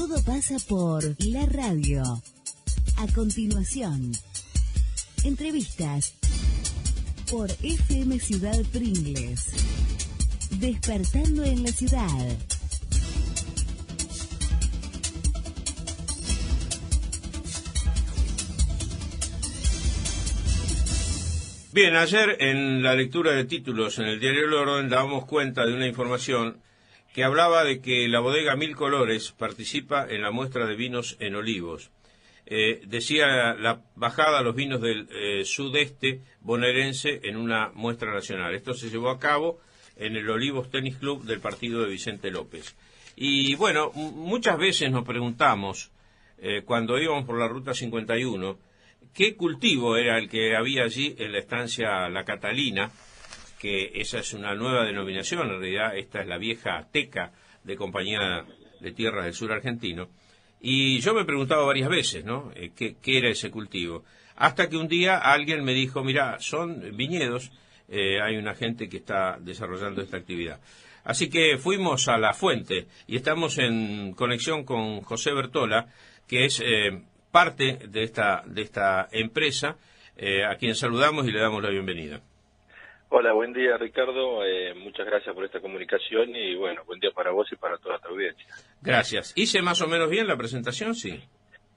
Todo pasa por la radio. A continuación, entrevistas por FM Ciudad Pringles. Despertando en la ciudad. Bien, ayer en la lectura de títulos en el diario El Orden dábamos cuenta de una información que hablaba de que la bodega Mil Colores participa en la muestra de vinos en Olivos. Decía la bajada a los vinos del sudeste bonaerense en una muestra nacional. Esto se llevó a cabo en el Olivos Tenis Club del partido de Vicente López. Y bueno, muchas veces nos preguntamos, cuando íbamos por la Ruta 51, ¿qué cultivo era el que había allí en la estancia La Catalina? Que esa es una nueva denominación, en realidad esta es la vieja teca de Compañía de Tierras del Sur Argentino. Y yo me he preguntado varias veces, ¿no? ¿Qué era ese cultivo? Hasta que un día alguien me dijo, mira, son viñedos, hay una gente que está desarrollando esta actividad. Así que fuimos a la fuente y estamos en conexión con José Bertola, que es parte de esta empresa, a quien saludamos y le damos la bienvenida. Hola, buen día Ricardo, muchas gracias por esta comunicación y bueno, buen día para vos y para toda tu audiencia. Gracias. ¿Hice más o menos bien la presentación? Sí.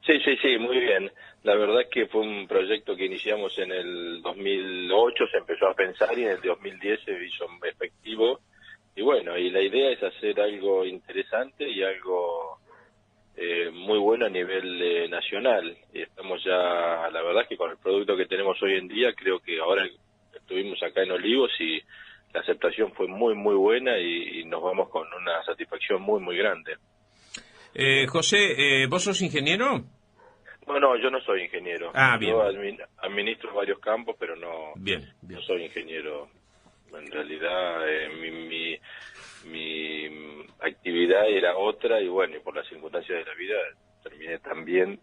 Sí, muy bien. La verdad es que fue un proyecto que iniciamos en el 2008, se empezó a pensar y en el 2010 se hizo efectivo. Y bueno, y la idea es hacer algo interesante y algo muy bueno a nivel nacional. Y estamos ya, la verdad es que con el producto que tenemos hoy en día, creo que ahora estuvimos acá en Olivos y la aceptación fue muy buena y nos vamos con una satisfacción muy grande. José, ¿vos sos ingeniero? No, yo no soy ingeniero. Bien. Yo administro varios campos, pero no soy ingeniero. En realidad, mi actividad era otra y bueno, y por las circunstancias de la vida terminé también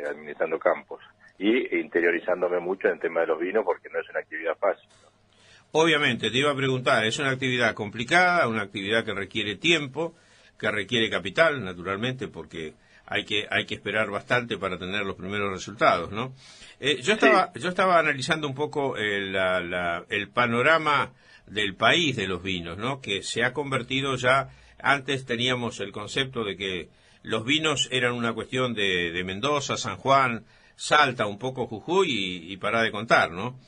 administrando campos y interiorizándome mucho en el tema de los vinos porque no es una actividad fácil, ¿no? Obviamente, te iba a preguntar, es una actividad complicada, una actividad que requiere tiempo, que requiere capital, naturalmente, porque hay que esperar bastante para tener los primeros resultados, ¿no? Yo estaba analizando un poco el panorama del país de los vinos, ¿no? Que se ha convertido ya, antes teníamos el concepto de que los vinos eran una cuestión de Mendoza, San Juan, Salta, un poco Jujuy y para de contar, ¿no?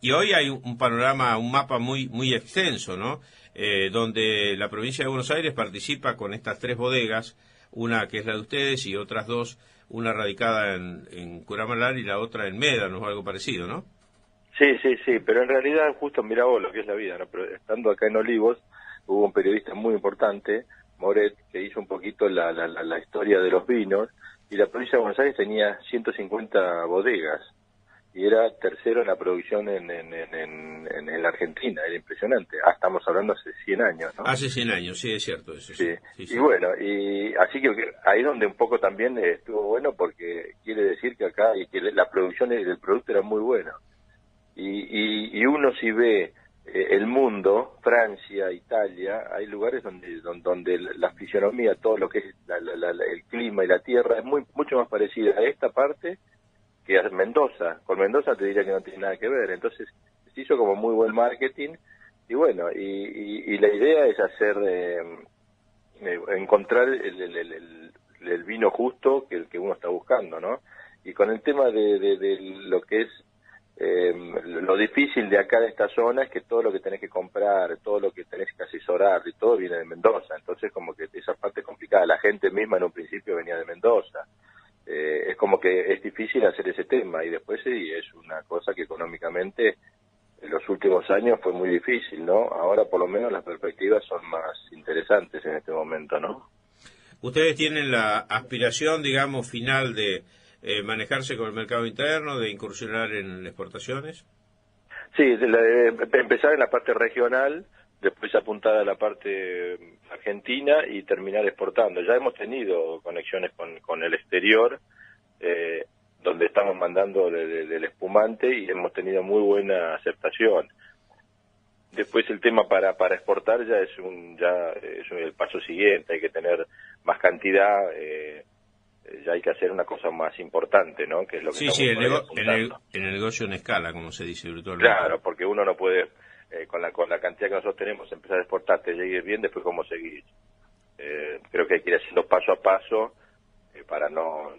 Y hoy hay un panorama, un mapa muy extenso, ¿no? Donde la provincia de Buenos Aires participa con estas 3 bodegas, una que es la de ustedes y otras 2, una radicada en Curamalal y la otra en Médanos o algo parecido, ¿no? Sí, pero en realidad justo mirá vos lo que es la vida, ¿no? Pero estando acá en Olivos hubo un periodista muy importante, Moret, que hizo un poquito la historia de los vinos y la provincia de Buenos Aires tenía 150 bodegas y era tercero en la producción en la Argentina, era impresionante. Estamos hablando hace 100 años, ¿no? Hace 100 años, sí, es cierto eso. Sí. Y bueno, y así que ahí donde un poco también estuvo bueno porque quiere decir que acá y que la producción del producto era muy buena. Y uno si ve el mundo, Francia, Italia, hay lugares donde la fisionomía, todo lo que es el clima y la tierra es mucho más parecida a esta parte que a Mendoza. Con Mendoza te diría que no tiene nada que ver. Entonces se hizo como muy buen marketing y bueno, y la idea es hacer, encontrar el vino justo que el que uno está buscando, ¿no? Y con el tema de lo que es lo difícil de acá de esta zona es que todo lo que tenés que comprar, todo lo que tenés que asesorar y todo viene de Mendoza. Entonces como que esa parte es complicada. La gente misma en un principio venía de Mendoza. Es como que es difícil hacer ese tema y después sí, es una cosa que económicamente en los últimos años fue muy difícil, ¿no? Ahora por lo menos las perspectivas son más interesantes en este momento, ¿no? ¿Ustedes tienen la aspiración, digamos, final de manejarse con el mercado interno, de incursionar en exportaciones? Sí, empezar en la parte regional, después apuntar a la parte argentina y terminar exportando. Ya hemos tenido conexiones con el exterior, donde estamos mandando del espumante y hemos tenido muy buena aceptación. Después el tema para exportar ya es el paso siguiente, hay que tener más cantidad, ya hay que hacer una cosa más importante, ¿no? Que es lo que Sí, estamos en el negocio en escala, como se dice virtualmente. Claro, porque uno no puede, con la cantidad que nosotros tenemos, empezar a exportarte, llegue bien, después cómo seguir. Creo que hay que ir haciendo paso a paso para no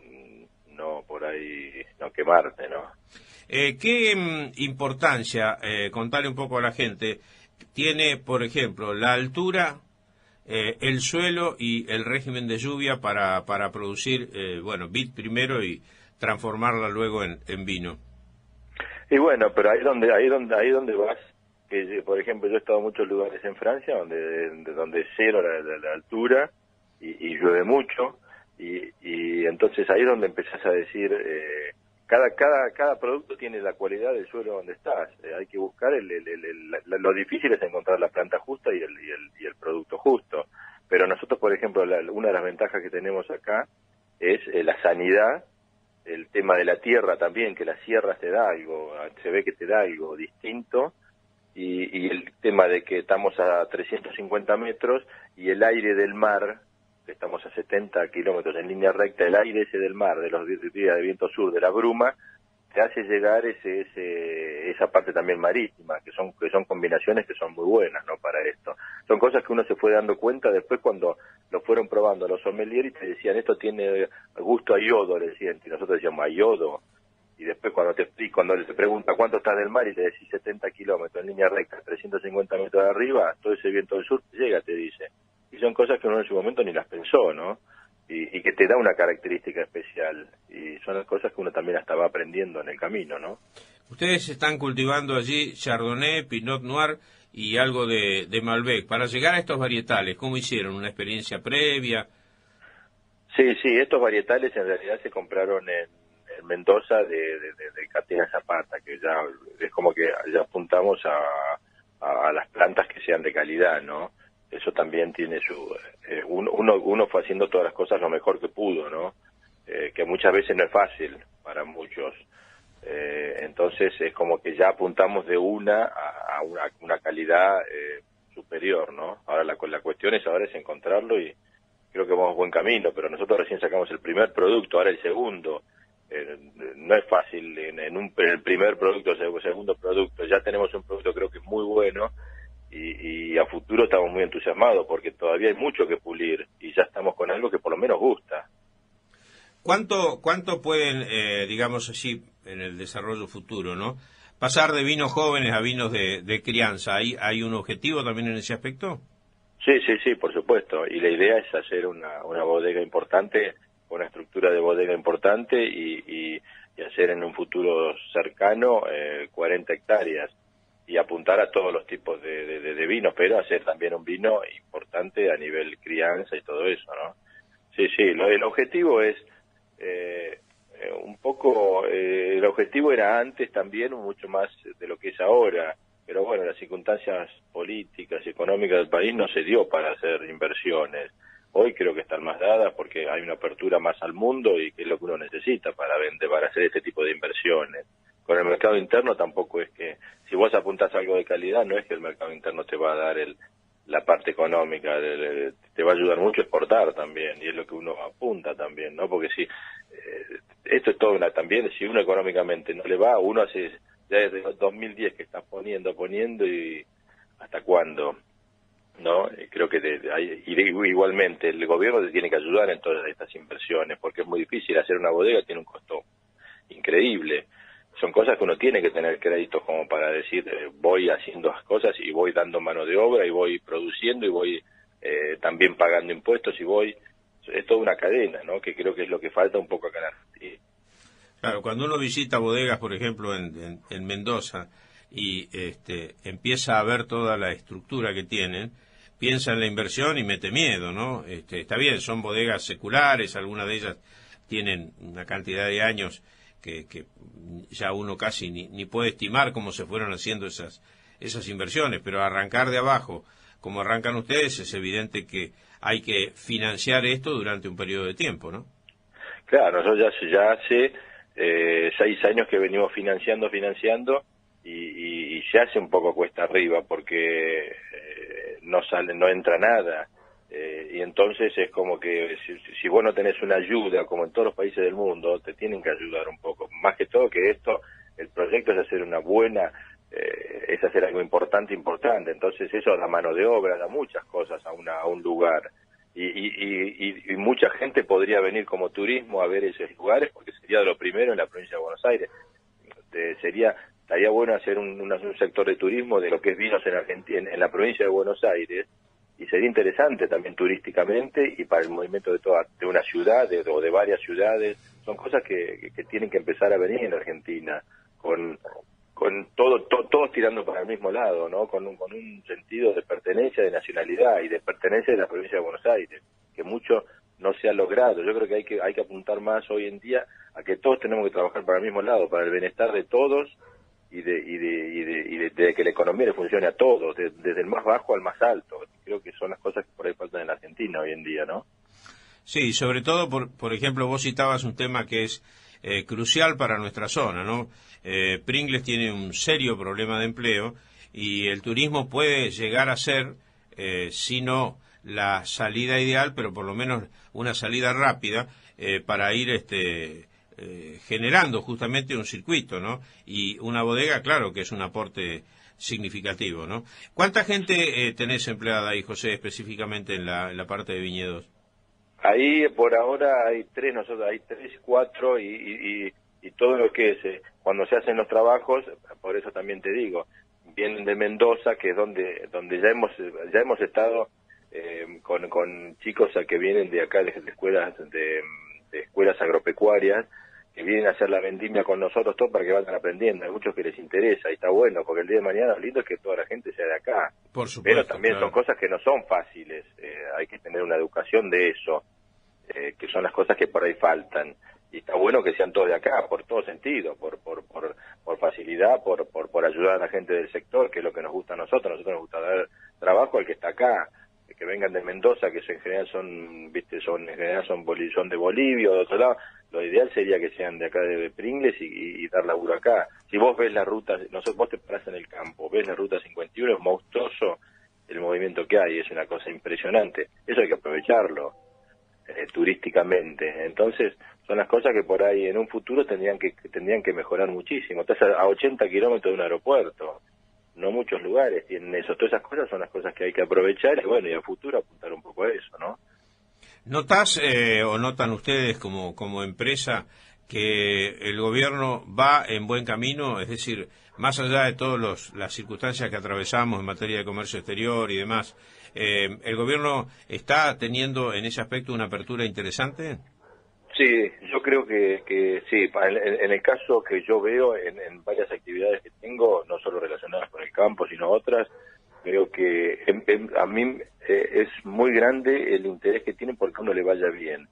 por ahí no quemarte, ¿no? ¿Qué importancia, contarle un poco a la gente, tiene, por ejemplo, la altura, el suelo y el régimen de lluvia para producir, vid primero y transformarla luego en vino? Y bueno, pero ahí donde vas, que por ejemplo yo he estado en muchos lugares en Francia donde es cero la altura y llueve mucho y entonces ahí es donde empezás a decir cada producto tiene la cualidad del suelo donde estás. Hay que buscar lo difícil es encontrar la planta justa y el producto justo. Pero nosotros, por ejemplo, una de las ventajas que tenemos acá es la sanidad, el tema de la tierra también, que la sierra te da algo, se ve que te da algo distinto, y el tema de que estamos a 350 metros y el aire del mar, que estamos a 70 kilómetros en línea recta, el aire ese del mar, de los días de viento sur, de la bruma, te hace llegar esa parte también marítima, que son combinaciones que son muy buenas, ¿no? Para esto. Son cosas que uno se fue dando cuenta después cuando lo fueron probando los sommeliers y te decían, esto tiene gusto a yodo, le decían, y nosotros decíamos, a yodo. Y después cuando te pregunta cuánto estás del mar y te decís 70 kilómetros en línea recta, 350 metros de arriba, todo ese viento del sur llega, te dice. Y son cosas que uno en su momento ni las pensó, ¿no? Y que te da una característica especial. Y son las cosas que uno también hasta va aprendiendo en el camino, ¿no? Ustedes están cultivando allí Chardonnay, Pinot Noir y algo de Malbec. Para llegar a estos varietales, ¿cómo hicieron? ¿Una experiencia previa? Sí, estos varietales en realidad se compraron en Mendoza de Catena Zapata, que ya es como que ya apuntamos a las plantas que sean de calidad, ¿no? Eso también tiene su... uno fue haciendo todas las cosas lo mejor que pudo, ¿no? Que muchas veces no es fácil para muchos. Entonces es como que ya apuntamos de a una calidad superior, ¿no? Ahora la cuestión ahora es encontrarlo y creo que vamos buen camino, pero nosotros recién sacamos el primer producto, ahora el segundo. No es fácil en el primer producto, segundo producto. Ya tenemos un producto creo que muy bueno y a futuro estamos muy entusiasmados porque todavía hay mucho que pulir y ya estamos con algo que por lo menos gusta. ¿Cuánto pueden, digamos así, en el desarrollo futuro, ¿no? Pasar de vinos jóvenes a vinos de crianza? ¿Hay un objetivo también en ese aspecto? Sí, por supuesto. Y la idea es hacer una bodega importante, una estructura de bodega importante y hacer en un futuro cercano 40 hectáreas y apuntar a todos los tipos de vinos, pero hacer también un vino importante a nivel crianza y todo eso, ¿no? Sí, el objetivo es un poco, el objetivo era antes también mucho más de lo que es ahora, pero bueno, las circunstancias políticas y económicas del país no se dio para hacer inversiones. Hoy creo que están más dadas porque hay una apertura más al mundo y que es lo que uno necesita para hacer este tipo de inversiones. Con el mercado interno tampoco es que, si vos apuntás algo de calidad, no es que el mercado interno te va a dar la parte económica, te va a ayudar mucho a exportar también, y es lo que uno apunta también, ¿no? Porque si, esto es todo también, si uno económicamente no le va, uno hace, ya desde 2010 que está poniendo y ¿hasta cuándo? ¿No? Creo que igualmente el gobierno te tiene que ayudar en todas estas inversiones, porque es muy difícil hacer una bodega, tiene un costo increíble. Son cosas que uno tiene que tener créditos como para decir, voy haciendo las cosas y voy dando mano de obra y voy produciendo y voy también pagando impuestos es toda una cadena, ¿no? Que creo que es lo que falta un poco acá en Argentina. Claro, cuando uno visita bodegas, por ejemplo, en Mendoza y empieza a ver toda la estructura que tienen, piensa en la inversión y mete miedo, ¿no? Está bien, son bodegas seculares, algunas de ellas tienen una cantidad de años que ya uno casi ni puede estimar cómo se fueron haciendo esas inversiones, pero arrancar de abajo, como arrancan ustedes, es evidente que hay que financiar esto durante un periodo de tiempo, ¿no? Claro, nosotros ya hace 6 años que venimos financiando y se hace un poco cuesta arriba porque no entra nada. Y entonces es como que si vos no tenés una ayuda, como en todos los países del mundo, te tienen que ayudar un poco. Más que todo que esto, el proyecto es hacer una buena, es hacer algo importante. Entonces eso da mano de obra, da muchas cosas a un lugar. Y mucha gente podría venir como turismo a ver esos lugares, porque sería lo primero en la provincia de Buenos Aires. Estaría bueno hacer un sector de turismo de lo que es vinos en Argentina, en la provincia de Buenos Aires, y sería interesante también turísticamente y para el movimiento de una ciudad o de varias ciudades. Son cosas que tienen que empezar a venir en Argentina, con todos tirando para el mismo lado, ¿no? Con un sentido de pertenencia, de nacionalidad y de pertenencia de la provincia de Buenos Aires, que mucho no se ha logrado. Yo creo que hay que apuntar más hoy en día a que todos tenemos que trabajar para el mismo lado, para el bienestar de todos y de que la economía le funcione a todos, desde el más bajo al más alto. Creo que son las cosas que por ahí faltan en la Argentina hoy en día, ¿no? Sí, sobre todo, por ejemplo, vos citabas un tema que es crucial para nuestra zona, ¿no? Pringles tiene un serio problema de empleo y el turismo puede llegar a ser, si no la salida ideal, pero por lo menos una salida rápida para ir generando justamente un circuito, ¿no? Y una bodega, claro, que es un aporte significativo, ¿no? ¿Cuánta gente tenés empleada ahí, José, específicamente en la parte de viñedos? Ahí por ahora hay nosotros hay 3, 4 y todo lo que es cuando se hacen los trabajos, por eso también te digo, vienen de Mendoza, que es donde ya hemos estado con chicos que vienen de acá de escuelas agropecuarias, que vienen a hacer la vendimia con nosotros, todo para que vayan aprendiendo. Hay muchos que les interesa y está bueno, porque el día de mañana lo lindo es que toda la gente sea de acá. Por supuesto, pero también claro, son cosas que no son fáciles, hay que tener una educación de eso, que son las cosas que por ahí faltan. Y está bueno que sean todos de acá, por todo sentido, por facilidad, por ayudar a la gente del sector, que es lo que nos gusta a nosotros. Nos gusta dar trabajo al que está acá, que vengan de Mendoza, que en general son de Bolivia o de otro lado. Lo ideal sería que sean de acá de Pringles y dar laburo acá. Si vos ves la ruta, vos te parás en el campo, ves la ruta 51, es monstruoso el movimiento que hay, es una cosa impresionante. Eso hay que aprovecharlo turísticamente. Entonces, son las cosas que por ahí en un futuro tendrían que mejorar muchísimo. Estás a 80 kilómetros de un aeropuerto. No muchos lugares tienen eso. Todas esas cosas son las cosas que hay que aprovechar y bueno, y a futuro apuntar un poco a eso, ¿no? ¿Notás o notan ustedes como empresa que el gobierno va en buen camino? Es decir, más allá de todas las circunstancias que atravesamos en materia de comercio exterior y demás, ¿el gobierno está teniendo en ese aspecto una apertura interesante? Sí, yo creo que sí. En el caso que yo veo en varias actividades que tengo, no solo relacionadas con el campo, sino otras, creo que a mí es muy grande el interés que tienen porque a uno le vaya bien.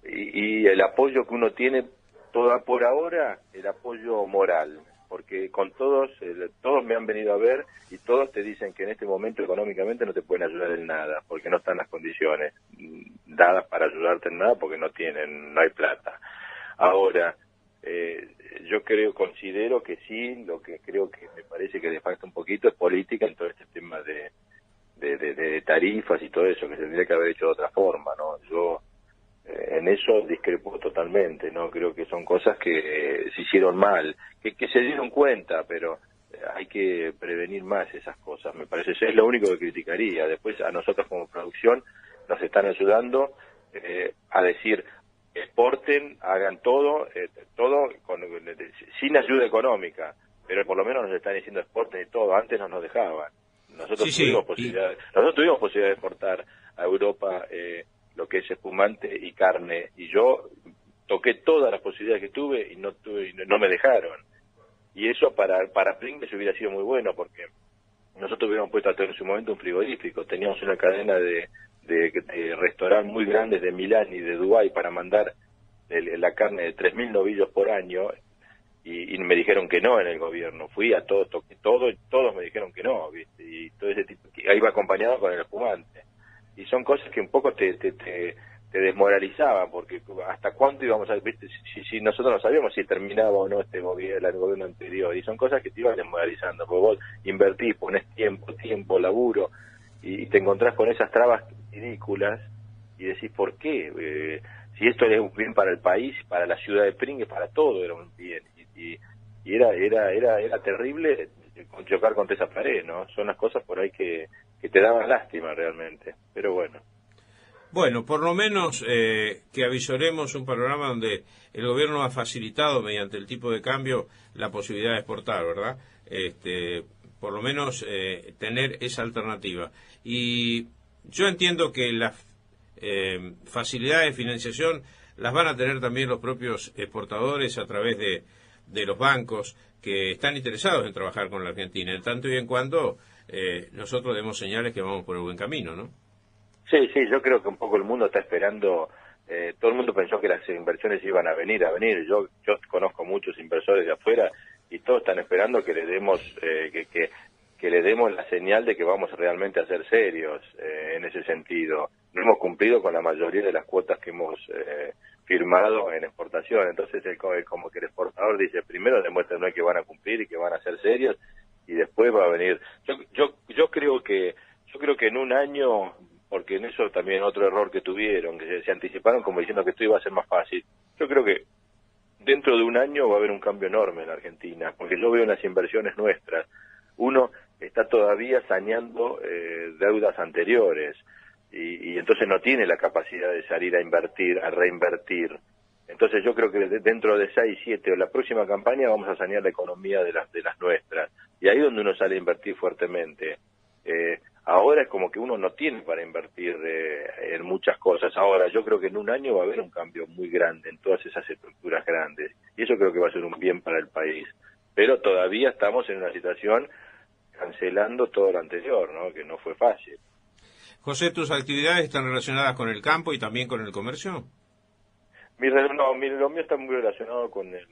Y el apoyo que uno tiene, por ahora, el apoyo moral, porque con todos me han venido a ver y todos te dicen que en este momento económicamente no te pueden ayudar en nada, porque no están las condiciones dadas para ayudarte en nada, porque no hay plata. Ahora, yo considero que sí, lo que creo que me parece que le falta un poquito es política en todo este tema de tarifas y todo eso, que se tendría que haber hecho de otra forma, ¿no? Yo en eso discrepo totalmente, ¿no? Creo que son cosas que se hicieron mal, que se dieron cuenta, pero hay que prevenir más esas cosas, me parece. Eso es lo único que criticaría. Después a nosotros como producción nos están ayudando a decir, exporten, hagan todo sin ayuda económica, pero por lo menos nos están diciendo exporten y todo. Antes no nos dejaban. Nosotros tuvimos posibilidad de exportar a Europa lo que es espumante y carne, y yo toqué todas las posibilidades que tuve y no me dejaron. Y eso para Pringles hubiera sido muy bueno, porque nosotros hubiéramos puesto en su momento un frigorífico, teníamos una cadena de restaurantes muy grandes de Milán y de Dubái para mandar la carne de 3.000 novillos por año, y me dijeron que no en el gobierno. Fui a todos, toqué todo y todos me dijeron que no, ¿viste? Y todo ese tipo, ahí iba acompañado con el espumante. Y son cosas que un poco te desmoralizaban, porque hasta cuándo íbamos a, ¿viste? Si nosotros no sabíamos si terminaba o no el gobierno anterior, y son cosas que te iban desmoralizando, porque vos invertís, ponés tiempo, laburo, y te encontrás con esas trabas ridículas y decís, ¿por qué? Si esto es un bien para el país, para la ciudad de Pringles, para todo era un bien, y era terrible chocar contra esa pared, ¿no? Son las cosas por ahí que te daban lástima realmente, pero bueno. Bueno, por lo menos que avisoremos un panorama donde el gobierno ha facilitado mediante el tipo de cambio la posibilidad de exportar, ¿verdad? Por lo menos tener esa alternativa. Y yo entiendo que las facilidades de financiación las van a tener también los propios exportadores a través de los bancos que están interesados en trabajar con la Argentina, en tanto y en cuanto nosotros demos señales que vamos por el buen camino, ¿no? Sí, yo creo que un poco el mundo está esperando, todo el mundo pensó que las inversiones iban a venir, yo conozco muchos inversores de afuera y todos están esperando que le demos que le demos la señal de que vamos realmente a ser serios en ese sentido. No hemos cumplido con la mayoría de las cuotas que hemos firmado en exportación, entonces como que el exportador dice, primero demuéstrenme que van a cumplir y que van a ser serios y después va a venir. Yo creo que en un año, porque en eso también otro error que tuvieron, que se anticiparon como diciendo que esto iba a ser más fácil. Yo creo que dentro de un año va a haber un cambio enorme en la Argentina, porque yo veo en las inversiones nuestras, uno está todavía saneando deudas anteriores y entonces no tiene la capacidad de salir a invertir, a reinvertir. Entonces yo creo que dentro de 6, 7 o la próxima campaña vamos a sanear la economía de las nuestras. Y ahí es donde uno sale a invertir fuertemente. Ahora es como que uno no tiene para invertir en muchas cosas. Ahora yo creo que en un año va a haber un cambio muy grande en todas esas estructuras grandes. Y eso creo que va a ser un bien para el país. Pero todavía estamos en una situación cancelando todo lo anterior, ¿no? Que no fue fácil. José, ¿tus actividades están relacionadas con el campo y también con el comercio? Lo mío está muy relacionado con el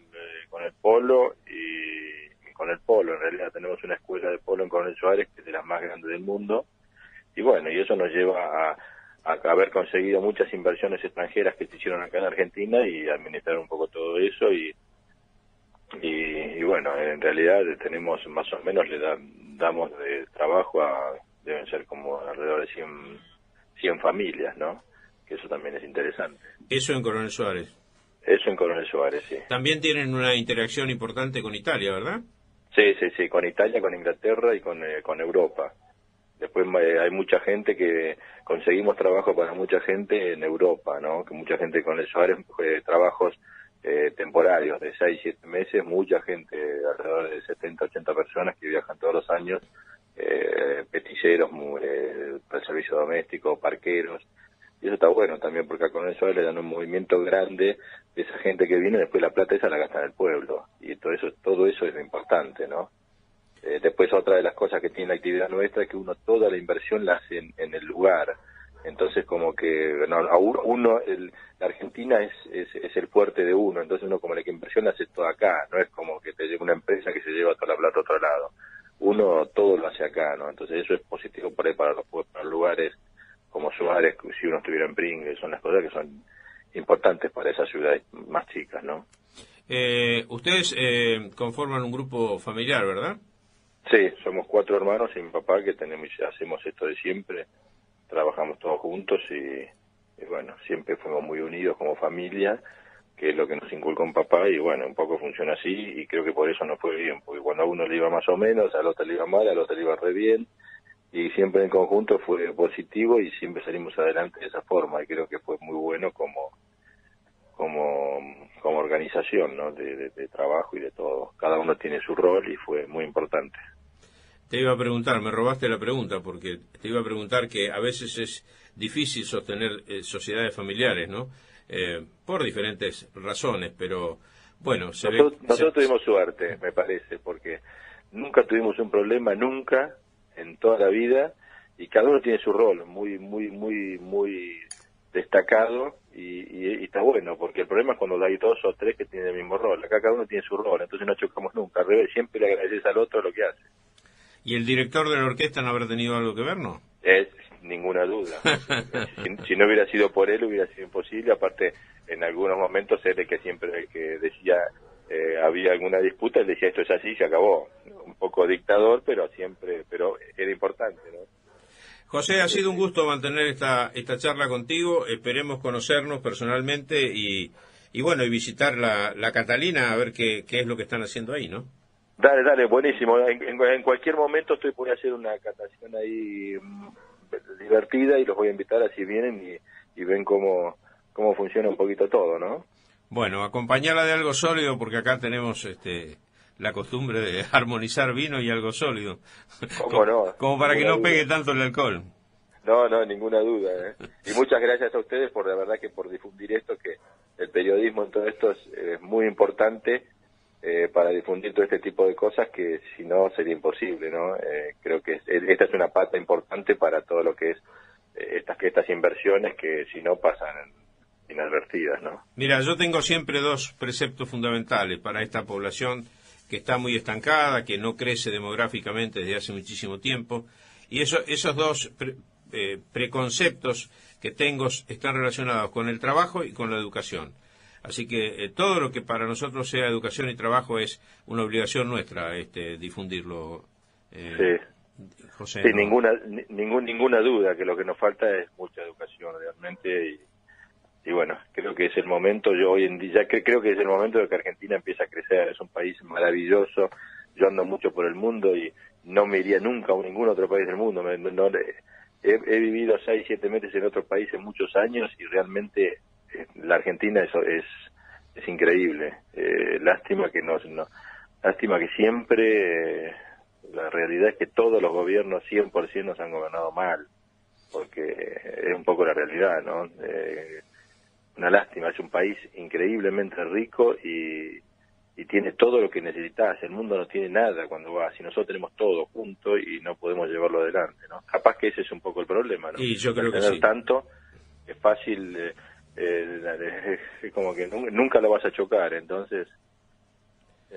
polo y con el polo. En realidad tenemos una escuela de polo en Coronel Suárez que es de las más grandes del mundo y bueno, y eso nos lleva a haber conseguido muchas inversiones extranjeras que se hicieron acá en Argentina y administrar un poco todo eso y bueno, en realidad tenemos más o menos damos de trabajo deben ser como alrededor de 100 familias, ¿no? Que eso también es interesante. Eso en Coronel Suárez. Eso en Coronel Suárez, sí. También tienen una interacción importante con Italia, ¿verdad? Sí, con Italia, con Inglaterra y con Europa. Después hay mucha gente que conseguimos trabajo para mucha gente en Europa, ¿no? Que mucha gente con el Suárez, trabajos temporarios de 6, 7 meses, mucha gente, alrededor de 70, 80 personas que viajan todos los años, peticeros, para el servicio doméstico, parqueros. Y eso está bueno también, porque a Coronel Suárez le dan un movimiento grande de esa gente que viene, después la plata esa la gasta en el pueblo. Y todo eso es importante, ¿no? Después otra de las cosas que tiene la actividad nuestra es que uno toda la inversión la hace en el lugar. Entonces como que la Argentina es el fuerte de uno, entonces uno como la que inversión la hace todo acá, no es como que te lleva una empresa que se lleva toda la plata a otro lado. Uno todo lo hace acá, ¿no? Entonces eso es positivo por ahí para los lugares como Suárez, si uno estuviera en Pringles, son las cosas que son importantes para esas ciudades más chicas, ¿no? Ustedes conforman un grupo familiar, ¿verdad? Sí, somos 4 hermanos y mi papá que hacemos esto de siempre, trabajamos todos juntos y bueno, siempre fuimos muy unidos como familia, que es lo que nos inculcó un papá y bueno, un poco funciona así y creo que por eso nos fue bien, porque cuando a uno le iba más o menos, al otro le iba mal, al otro le iba re bien y siempre en conjunto fue positivo y siempre salimos adelante de esa forma y creo que fue muy bueno como organización, ¿no? De trabajo y de todo. Cada uno tiene su rol y fue muy importante. Te iba a preguntar, me robaste la pregunta, porque te iba a preguntar que a veces es difícil sostener sociedades familiares, ¿no? Por diferentes razones, pero bueno, nosotros tuvimos suerte, me parece, porque nunca tuvimos un problema, nunca, en toda la vida, y cada uno tiene su rol, muy destacado, y está bueno, porque el problema es cuando hay 2 o 3 que tienen el mismo rol. Acá cada uno tiene su rol, entonces no chocamos nunca, al revés, siempre le agradeces al otro lo que hace. ¿Y el director de la orquesta no habrá tenido algo que ver, no? Ninguna duda. si no hubiera sido por él, hubiera sido imposible. Aparte, en algunos momentos, él que siempre que decía había alguna disputa, él decía esto es así, se acabó. Un poco dictador, pero era importante, ¿no? José, ha sido un gusto mantener esta charla contigo. Esperemos conocernos personalmente y bueno, y visitar la Catalina a ver qué es lo que están haciendo ahí, ¿no? Dale, buenísimo. En cualquier momento voy a hacer una catación ahí divertida y los voy a invitar así vienen y ven cómo funciona un poquito todo, ¿no? Bueno, acompañarla de algo sólido porque acá tenemos la costumbre de armonizar vino y algo sólido. ¿Cómo no? Como para que no pegue tanto el alcohol. No, ninguna duda. Y muchas gracias a ustedes por la verdad que por difundir esto, que el periodismo en todo esto es muy importante para difundir todo este tipo de cosas que si no sería imposible, ¿no? Creo que esta es una pata importante para todo lo que es estas inversiones que si no pasan inadvertidas, ¿no? Mira, yo tengo siempre dos preceptos fundamentales para esta población que está muy estancada, que no crece demográficamente desde hace muchísimo tiempo, y esos dos preconceptos que tengo están relacionados con el trabajo y con la educación. Así que todo lo que para nosotros sea educación y trabajo es una obligación nuestra, difundirlo. Sí. José, sí, ¿no? ninguna duda que lo que nos falta es mucha educación realmente y bueno, creo que es el momento. Yo hoy en día creo que es el momento de que Argentina empiece a crecer. Es un país maravilloso. Yo ando mucho por el mundo y no me iría nunca a ningún otro país del mundo. He vivido 6-7 meses en otro país en muchos años y realmente la Argentina es increíble. Lástima que siempre la realidad es que todos los gobiernos 100% nos han gobernado mal, porque es un poco la realidad, ¿no? Una lástima. Es un país increíblemente rico y tiene todo lo que necesitas. El mundo no tiene nada cuando vas, y nosotros tenemos todo junto y no podemos llevarlo adelante, ¿no? Capaz que ese es un poco el problema, ¿no? Y yo creo que tener sí. tanto es fácil, como que nunca lo vas a chocar, entonces,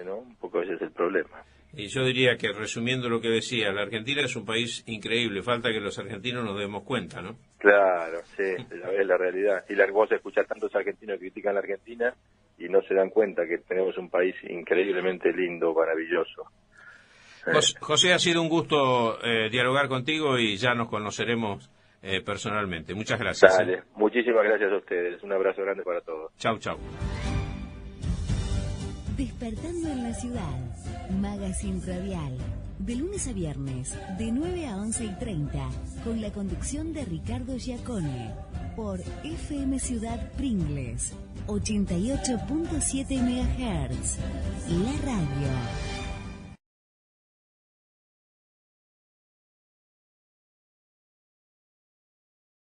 ¿no? Un poco ese es el problema. Y yo diría que, resumiendo lo que decía, la Argentina es un país increíble, falta que los argentinos nos demos cuenta, ¿no? Claro, sí, es la realidad. Y vos escuchás tantos argentinos que critican la Argentina y no se dan cuenta que tenemos un país increíblemente lindo, maravilloso. José, ha sido un gusto dialogar contigo y ya nos conoceremos personalmente. Muchas gracias. Dale, muchísimas gracias a ustedes. Un abrazo grande para todos. Chau, chau. Despertando en la ciudad, Magazine Radial, de lunes a viernes, de 9 a 11:30, con la conducción de Ricardo Giacone, por FM Ciudad Pringles, 88.7 MHz, la radio.